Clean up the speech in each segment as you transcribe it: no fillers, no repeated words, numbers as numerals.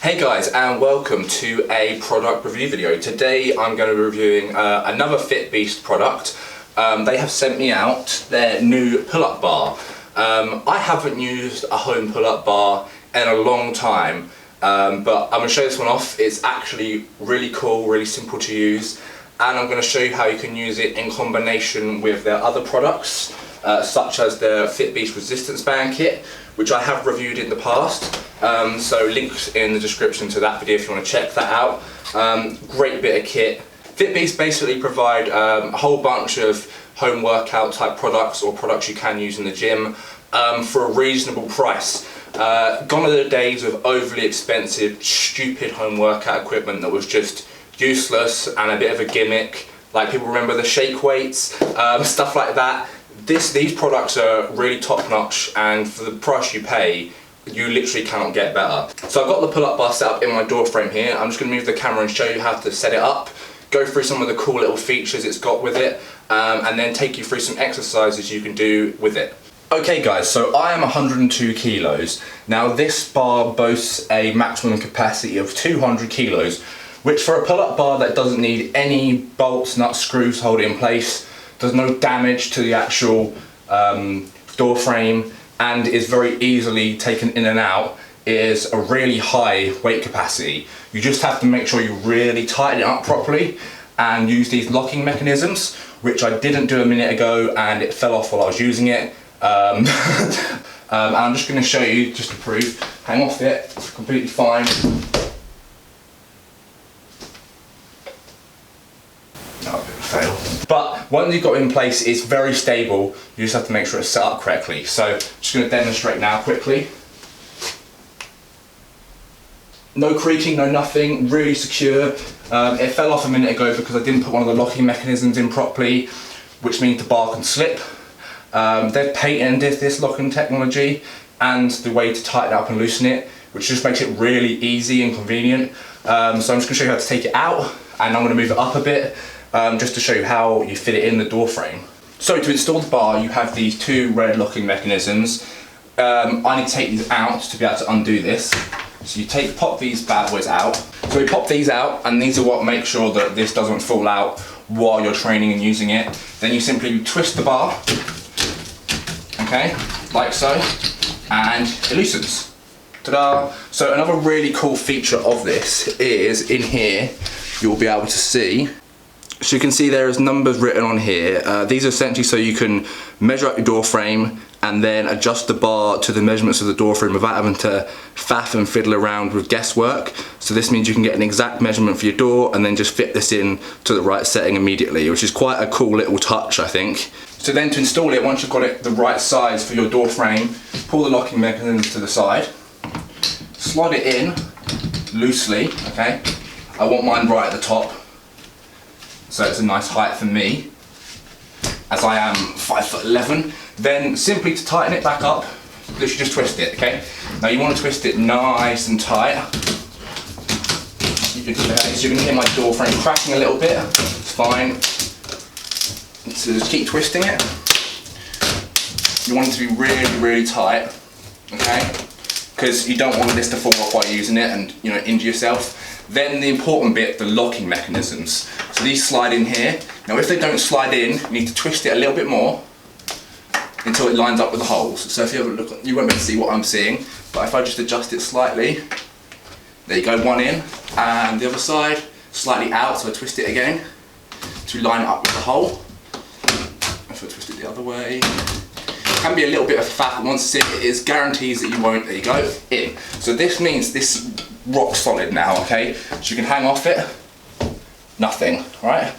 Hey guys, and welcome to a product review video. Today I'm going to be reviewing another FitBeast product. They have sent me out their new pull-up bar. I haven't used a home pull-up bar in a long time, but I'm going to show this one off. It's actually really cool, really simple to use, and I'm going to show you how you can use it in combination with their other products, such as the FitBeast resistance band kit, which I have reviewed in the past. So links in the description to that video if you want to check that out. Great bit of kit. FitBeast basically provide a whole bunch of home workout type products or products you can use in the gym for a reasonable price. Gone are the days of overly expensive, stupid home workout equipment that was just useless and a bit of a gimmick. Like, people remember the shake weights, stuff like that. These products are really top notch, and for the price you pay, you literally cannot get better. So I've got the pull-up bar set up in my door frame here. I'm just going to move the camera and show you how to set it up, go through some of the cool little features it's got with it, and then take you through some exercises you can do with it. Okay guys, so I am 102 kilos. Now this bar boasts a maximum capacity of 200 kilos, which for a pull-up bar that doesn't need any bolts, nuts, screws to hold it in place, there's no damage to the actual door frame, and is very easily taken in and out, is a really high weight capacity. You just have to make sure you really tighten it up properly and use these locking mechanisms, which I didn't do a minute ago and it fell off while I was using it. And I'm just going to show you, just to prove. Hang off it, it's completely fine. No, it failed. But once you've got it in place, it's very stable. You just have to make sure it's set up correctly. So I'm just going to demonstrate now quickly. No creaking, no nothing, really secure. It fell off a minute ago because I didn't put one of the locking mechanisms in properly, which means the bar can slip. They've patented this locking technology and the way to tighten it up and loosen it, which just makes it really easy and convenient. So I'm just going to show you how to take it out, and I'm going to move it up a bit. Just to show you how you fit it in the door frame. So to install the bar, you have these two red locking mechanisms. I need to take these out to be able to undo this. So you pop these bad boys out. So we pop these out, and these are what make sure that this doesn't fall out while you're training and using it. Then you simply twist the bar, okay, like so, and it loosens. Ta-da! So another really cool feature of this is in here, you'll be able to see. So you can see there is numbers written on here. These are essentially so you can measure up your door frame and then adjust the bar to the measurements of the door frame without having to faff and fiddle around with guesswork. So this means you can get an exact measurement for your door and then just fit this in to the right setting immediately, which is quite a cool little touch, I think. So then to install it, once you've got it the right size for your door frame, pull the locking mechanism to the side, slide it in loosely, okay? I want mine right at the top, so it's a nice height for me, as I am 5'11". Then simply to tighten it back up, literally just twist it, okay? Now you want to twist it nice and tight. So you're going to hear my door frame cracking a little bit, it's fine. So just keep twisting it. You want it to be really, really tight, okay? Because you don't want this to fall off while using it and, you know, injure yourself. Then the important bit, the locking mechanisms. So these slide in here. Now if they don't slide in, you need to twist it a little bit more until it lines up with the holes. So if you have a look, you won't be able to see what I'm seeing, but if I just adjust it slightly, there you go, one in, and the other side, slightly out, so I twist it again to line it up with the hole. If I twist it the other way, it can be a little bit of faff, but once it's in, it is guarantees that you won't, there you go, in. So this means this is rock solid now, okay? So you can hang off it, nothing, alright?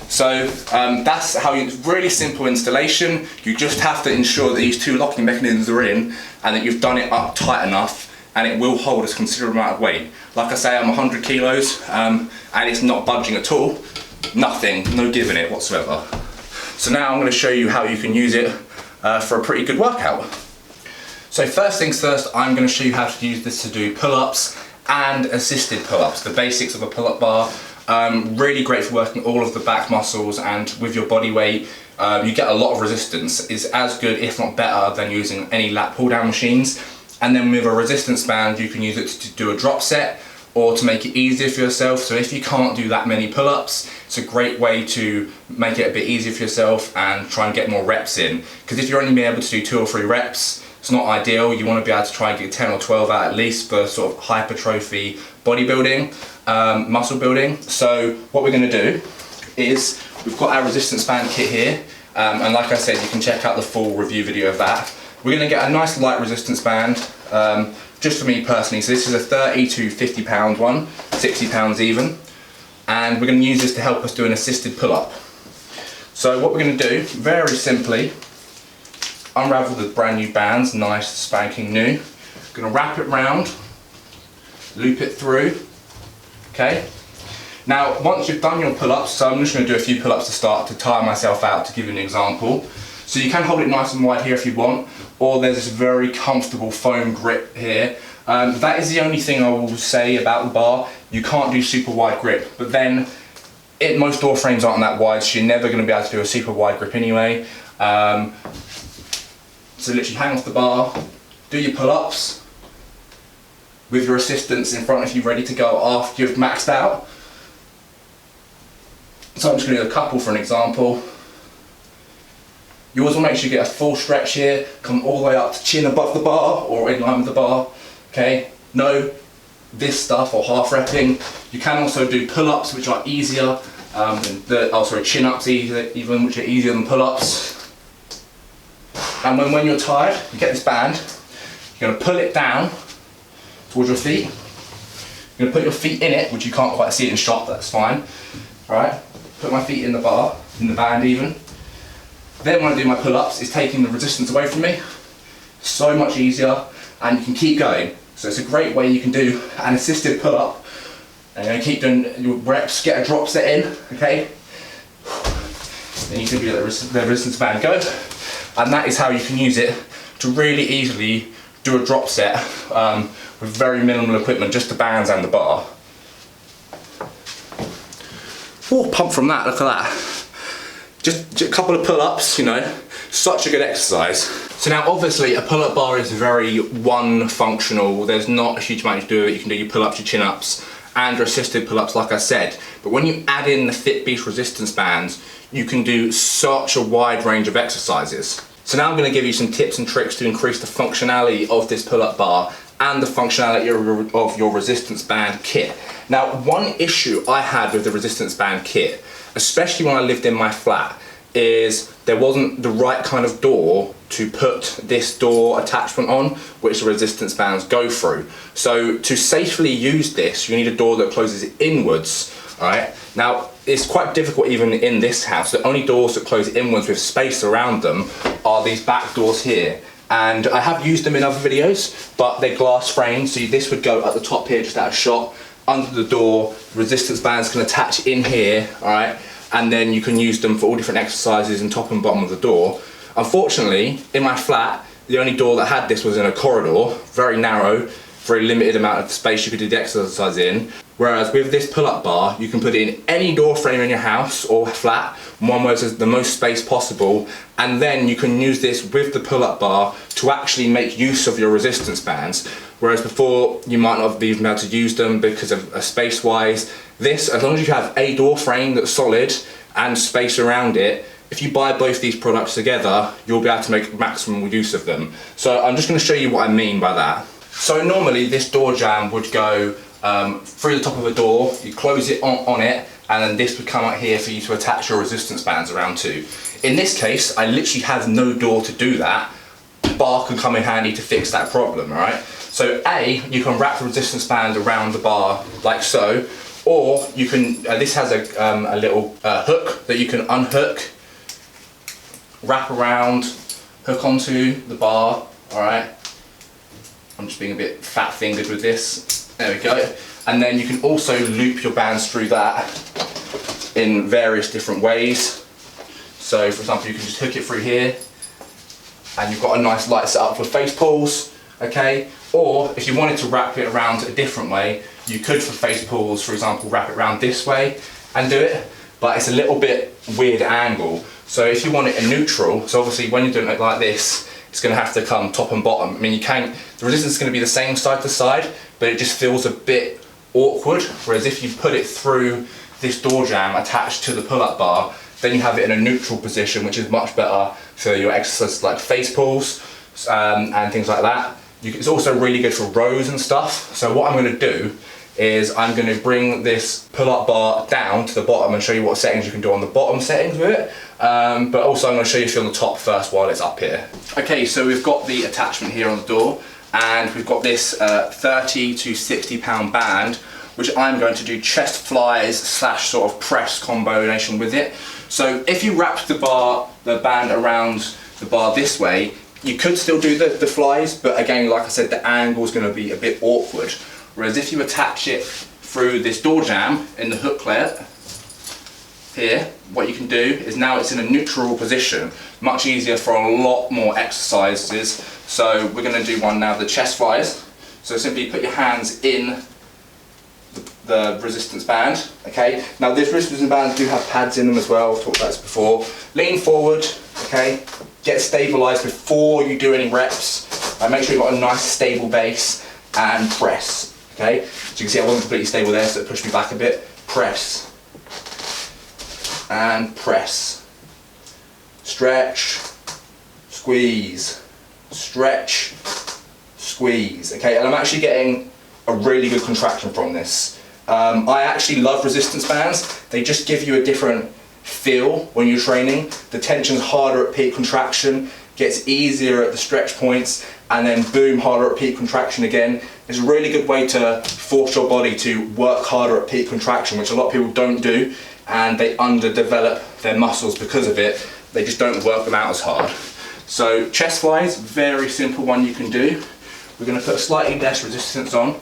So that's how you, really simple installation. You just have to ensure that these two locking mechanisms are in and that you've done it up tight enough, and it will hold a considerable amount of weight. Like I say, I'm 100 kilos and it's not budging at all. Nothing, no giving it whatsoever. So now I'm going to show you how you can use it for a pretty good workout. So first things first, I'm going to show you how to use this to do pull-ups and assisted pull-ups, the basics of a pull-up bar. Really great for working all of the back muscles, and with your body weight you get a lot of resistance. It's as good, if not better, than using any lat pull-down machines. And then with a resistance band, you can use it to do a drop set, or to make it easier for yourself. So if you can't do that many pull-ups, it's a great way to make it a bit easier for yourself and try and get more reps in. Because if you're only being able to do 2 or 3 reps, it's not ideal. You want to be able to try and get 10 or 12 out at least for sort of hypertrophy bodybuilding, muscle building. So what we're going to do is, we've got our resistance band kit here, and like I said, you can check out the full review video of that. We're going to get a nice light resistance band, just for me personally. So this is a 30 to 50 pound one, 60 pounds even, and we're going to use this to help us do an assisted pull-up. So what we're going to do, very simply, unravel the brand new bands, nice spanking new. Going to wrap it round, loop it through, okay? Now, once you've done your pull-ups, so I'm just going to do a few pull-ups to start to tire myself out to give you an example. So you can hold it nice and wide here if you want, or there's this very comfortable foam grip here. That is the only thing I will say about the bar. You can't do super wide grip, but then most door frames aren't that wide, so you're never going to be able to do a super wide grip anyway. So literally hang off the bar, do your pull-ups with your assistants in front of you ready to go after you've maxed out. So I'm just going to do a couple for an example. You always want to make sure you get a full stretch here, come all the way up to chin above the bar or in line with the bar, okay? No this stuff or half repping. You can also do pull-ups, which are easier, chin-ups even, which are easier than pull-ups. And when you're tired, you get this band, you're going to pull it down towards your feet. You're going to put your feet in it, which you can't quite see it in shot, but that's fine. Alright, put my feet in the bar, in the band even. Then when I do my pull-ups, it's taking the resistance away from me. So much easier, and you can keep going. So it's a great way you can do an assisted pull-up. And you're going to keep doing your reps, get a drop set in, okay? Then you can do the resistance band go. And that is how you can use it to really easily do a drop set with very minimal equipment, just the bands and the bar. Oh, pump from that, look at that. Just a couple of pull-ups, you know, such a good exercise. So now obviously a pull-up bar is very one functional, there's not a huge amount to do with it. You can do your pull-ups, your chin-ups, and your assisted pull-ups like I said. But when you add in the FitBeast resistance bands, you can do such a wide range of exercises. So now I'm going to give you some tips and tricks to increase the functionality of this pull-up bar and the functionality of your resistance band kit. Now, one issue I had with the resistance band kit, especially when I lived in my flat, is there wasn't the right kind of door to put this door attachment on, which the resistance bands go through. So to safely use this, you need a door that closes inwards, alright? Now, it's quite difficult even in this house. The only doors that close inwards with space around them are these back doors here. And I have used them in other videos, but they're glass framed, so this would go at the top here, just out of shot. Under the door, resistance bands can attach in here, alright? And then you can use them for all different exercises and top and bottom of the door. Unfortunately, in my flat, the only door that had this was in a corridor, very narrow, very limited amount of space you could do the exercise in. Whereas with this pull-up bar, you can put it in any door frame in your house or flat, one where there's the most space possible, and then you can use this with the pull-up bar to actually make use of your resistance bands. Whereas before, you might not have even been able to use them because of space-wise. This, as long as you have a door frame that's solid and space around it, if you buy both these products together, you'll be able to make maximum use of them. So I'm just going to show you what I mean by that. So normally this door jamb would go through the top of a door, you close it on it, and then this would come out here for you to attach your resistance bands around to. In this case, I literally have no door to do that. Bar can come in handy to fix that problem, alright? So A, you can wrap the resistance band around the bar like so, or you can, this has a little hook that you can unhook, wrap around, hook onto the bar, alright? I'm just being a bit fat-fingered with this. There we go. And then you can also loop your bands through that in various different ways. So for example, you can just hook it through here and you've got a nice light setup for face pulls, okay? Or if you wanted to wrap it around a different way, you could for face pulls, for example, wrap it around this way and do it, but it's a little bit weird angle. So if you want it in neutral, so obviously when you're doing it like this, it's going to have to come top and bottom. I mean, the resistance is going to be the same side to side, but it just feels a bit awkward, whereas if you put it through this door jamb attached to the pull-up bar, then you have it in a neutral position, which is much better for your exercises like face pulls and things like that. It's also really good for rows and stuff. So what I'm going to do is I'm going to bring this pull-up bar down to the bottom and show you what settings you can do on the bottom settings with it. But also I'm going to show you a few on the top first while it's up here. Okay, so we've got the attachment here on the door, and we've got this 30 to 60 pound band, which I'm going to do chest flies / sort of press combination with it. So if you wrap the band around the bar this way, you could still do the flies, but again, like I said, the angle is going to be a bit awkward. Whereas if you attach it through this door jamb in the hooklet here, what you can do is now it's in a neutral position, much easier for a lot more exercises. So we're going to do one now, the chest flies. So simply put your hands in the resistance band, okay? Now this resistance bands do have pads in them as well, I've talked about this before. Lean forward, okay? Get stabilised before you do any reps. Make sure you've got a nice stable base and press, okay? So you can see I wasn't completely stable there, so it pushed me back a bit. Press. And press. Stretch. Squeeze. Stretch. Squeeze, okay? And I'm actually getting a really good contraction from this. I actually love resistance bands. They just give you a different feel when you're training. The tension's harder at peak contraction, gets easier at the stretch points, and then boom, harder at peak contraction again. It's a really good way to force your body to work harder at peak contraction, which a lot of people don't do, and they underdevelop their muscles because of it. They just don't work them out as hard. So chest flies, very simple one you can do. We're going to put slightly less resistance on,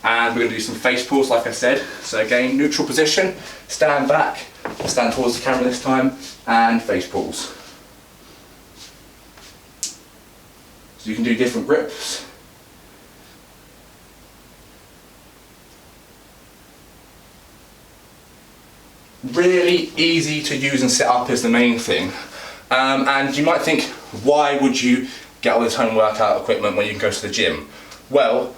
and we're going to do some face pulls like I said. So again, neutral position, stand back, stand towards the camera this time, and face pulls. So you can do different grips. Really easy to use and set up is the main thing. And you might think, why would you get all this home workout equipment when you can go to the gym? Well,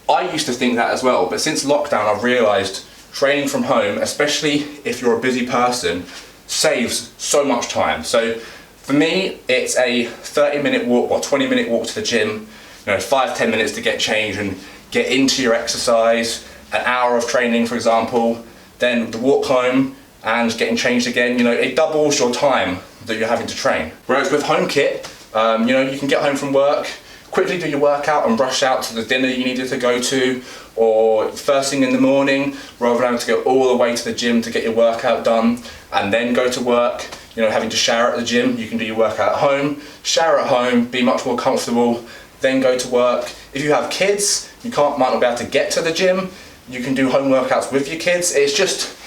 I used to think that as well, but since lockdown I've realised training from home, especially if you're a busy person, saves so much time. So for me, it's a 30-minute walk or 20-minute walk to the gym, 5-10 minutes to get changed and get into your exercise, an hour of training for example, then the walk home and getting changed again. It doubles your time that you're having to train. Whereas with home kit, you can get home from work, quickly do your workout and rush out to the dinner you needed to go to, or first thing in the morning, rather than having to go all the way to the gym to get your workout done and then go to work, having to shower at the gym. You can do your workout at home, shower at home, be much more comfortable, then go to work. If you have kids, you might not be able to get to the gym, you can do home workouts with your kids. It's just,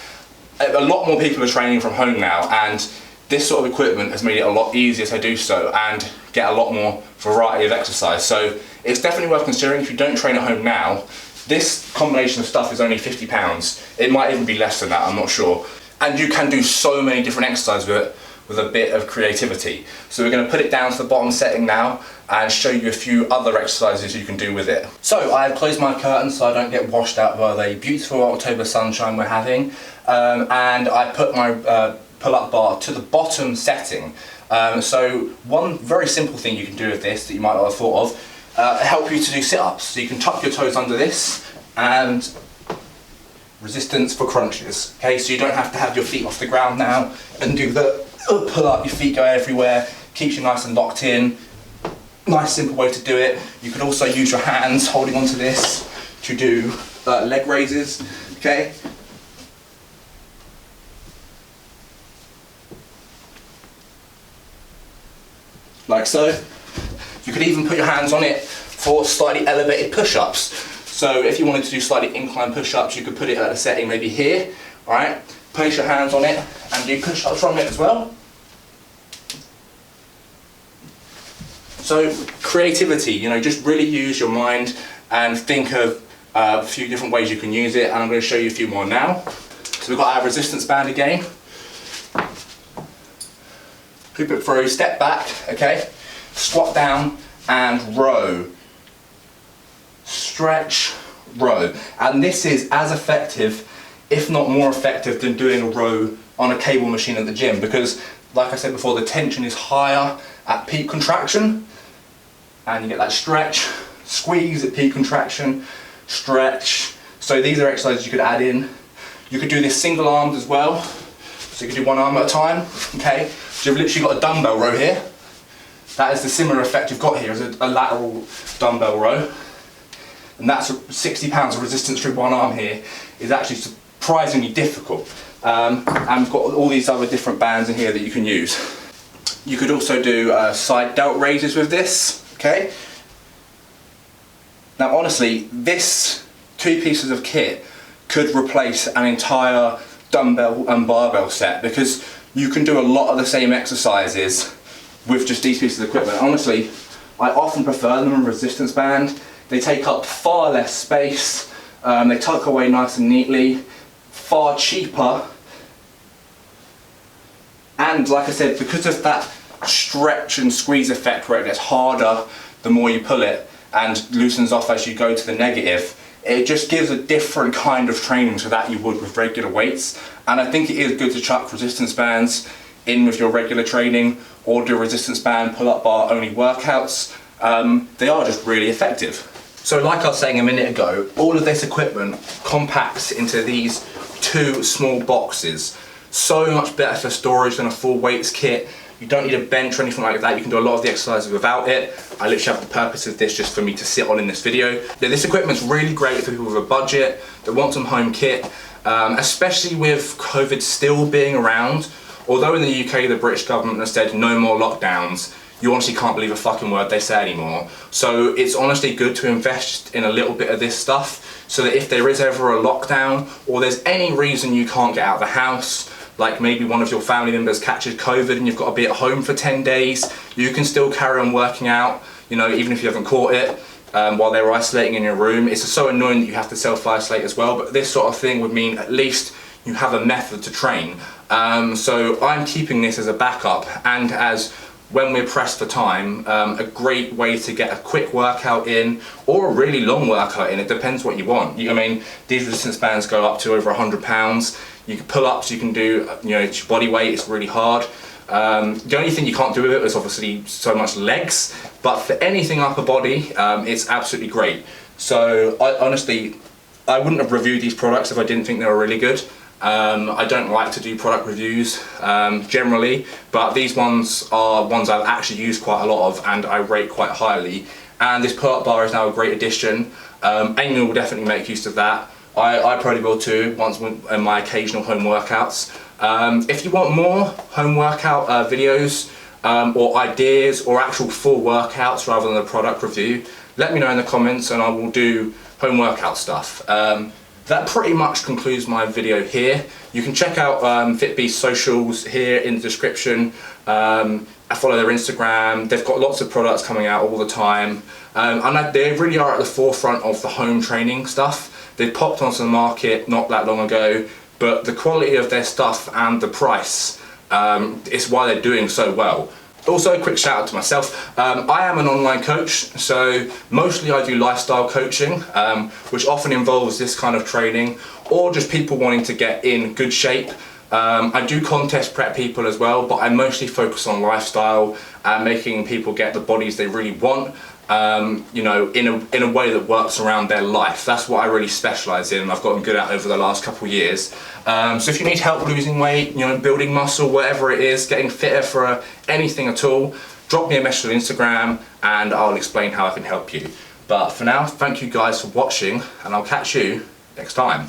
a lot more people are training from home now, and this sort of equipment has made it a lot easier to do so and get a lot more variety of exercise. So it's definitely worth considering if you don't train at home now. This combination of stuff is only £50. It might even be less than that, I'm not sure. And you can do so many different exercises with it with a bit of creativity. So we're going to put it down to the bottom setting now and show you a few other exercises you can do with it. So I've closed my curtains so I don't get washed out by the beautiful October sunshine we're having, and I put my pull-up bar to the bottom setting. So one very simple thing you can do with this that you might not have thought of, help you to do sit-ups. So you can tuck your toes under this and resistance for crunches. Okay, so you don't have to have your feet off the ground now and do the pull up, your feet go everywhere, keeps you nice and locked in. Nice simple way to do it. You can also use your hands holding onto this to do leg raises, okay? Like so. You could even put your hands on it for slightly elevated push-ups. So if you wanted to do slightly inclined push-ups, you could put it at a setting maybe here, alright? Place your hands on it and do push-ups from it as well. So creativity, just really use your mind and think of a few different ways you can use it, and I'm going to show you a few more now. So we've got our resistance band again. Hoop it through, step back, okay? Squat down and row. Stretch, row. And this is as effective, if not more effective, than doing a row on a cable machine at the gym, because like I said before, the tension is higher at peak contraction, and you get that stretch, squeeze at peak contraction, stretch. So these are exercises you could add in. You could do this single armed as well. So you could do one arm at a time, okay? So you've literally got a dumbbell row here. That is the similar effect you've got here as a lateral dumbbell row. And that's 60 pounds of resistance through one arm here is actually surprisingly difficult. And we've got all these other different bands in here that you can use. You could also do side delt raises with this, okay? Now honestly, this 2 pieces of kit could replace an entire dumbbell and barbell set, because you can do a lot of the same exercises with just these pieces of equipment. Honestly, I often prefer them in resistance band. They take up far less space, they tuck away nice and neatly, far cheaper, and like I said, because of that stretch and squeeze effect where it gets harder the more you pull it and loosens off as you go to the negative, it just gives a different kind of training to that you would with regular weights. And I think it is good to chuck resistance bands in with your regular training, or do resistance band pull-up bar only workouts. They are just really effective. So like I was saying a minute ago, all of this equipment compacts into these 2 small boxes. So much better for storage than a full weights kit. You don't need a bench or anything like that. You can do a lot of the exercises without it. I literally have the purpose of this just for me to sit on in this video. Yeah, this equipment's really great for people with a budget that want some home kit, especially with COVID still being around. Although in the UK the British government has said no more lockdowns, you honestly can't believe a fucking word they say anymore. So it's honestly good to invest in a little bit of this stuff, so that if there is ever a lockdown, or there's any reason you can't get out of the house, like maybe one of your family members catches COVID and you've got to be at home for 10 days, you can still carry on working out, you know, even if you haven't caught it, while they're isolating in your room. It's so annoying that you have to self-isolate as well, but this sort of thing would mean at least you have a method to train. So I'm keeping this as a backup, and as when we're pressed for time, a great way to get a quick workout in, or a really long workout in. It depends what you want. I mean, these resistance bands go up to over 100 pounds. You can pull ups, you can do, you know, it's your body weight, it's really hard. The only thing you can't do with it is obviously so much legs, but for anything upper body, it's absolutely great. So honestly, I wouldn't have reviewed these products if I didn't think they were really good. I don't like to do product reviews generally, but these ones are ones I've actually used quite a lot of and I rate quite highly. And this pull-up bar is now a great addition. Amy will definitely make use of that. I probably will too, once in my occasional home workouts. If you want more home workout videos or ideas or actual full workouts rather than a product review, let me know in the comments and I will do home workout stuff. That pretty much concludes my video here. You can check out FitBeast socials here in the description. I follow their Instagram. They've got lots of products coming out all the time. And they really are at the forefront of the home training stuff. They popped onto the market not that long ago, but the quality of their stuff and the price is why they're doing so well. Also, a quick shout out to myself. I am an online coach, so mostly I do lifestyle coaching, which often involves this kind of training, or just people wanting to get in good shape. I do contest prep people as well, but I mostly focus on lifestyle and making people get the bodies they really want, you know, in a way that works around their life. That's what I really specialise in and I've gotten good at over the last couple of years. So if you need help losing weight, you know, building muscle, whatever it is, getting fitter for anything at all, drop me a message on Instagram and I'll explain how I can help you. But for now, thank you guys for watching and I'll catch you next time.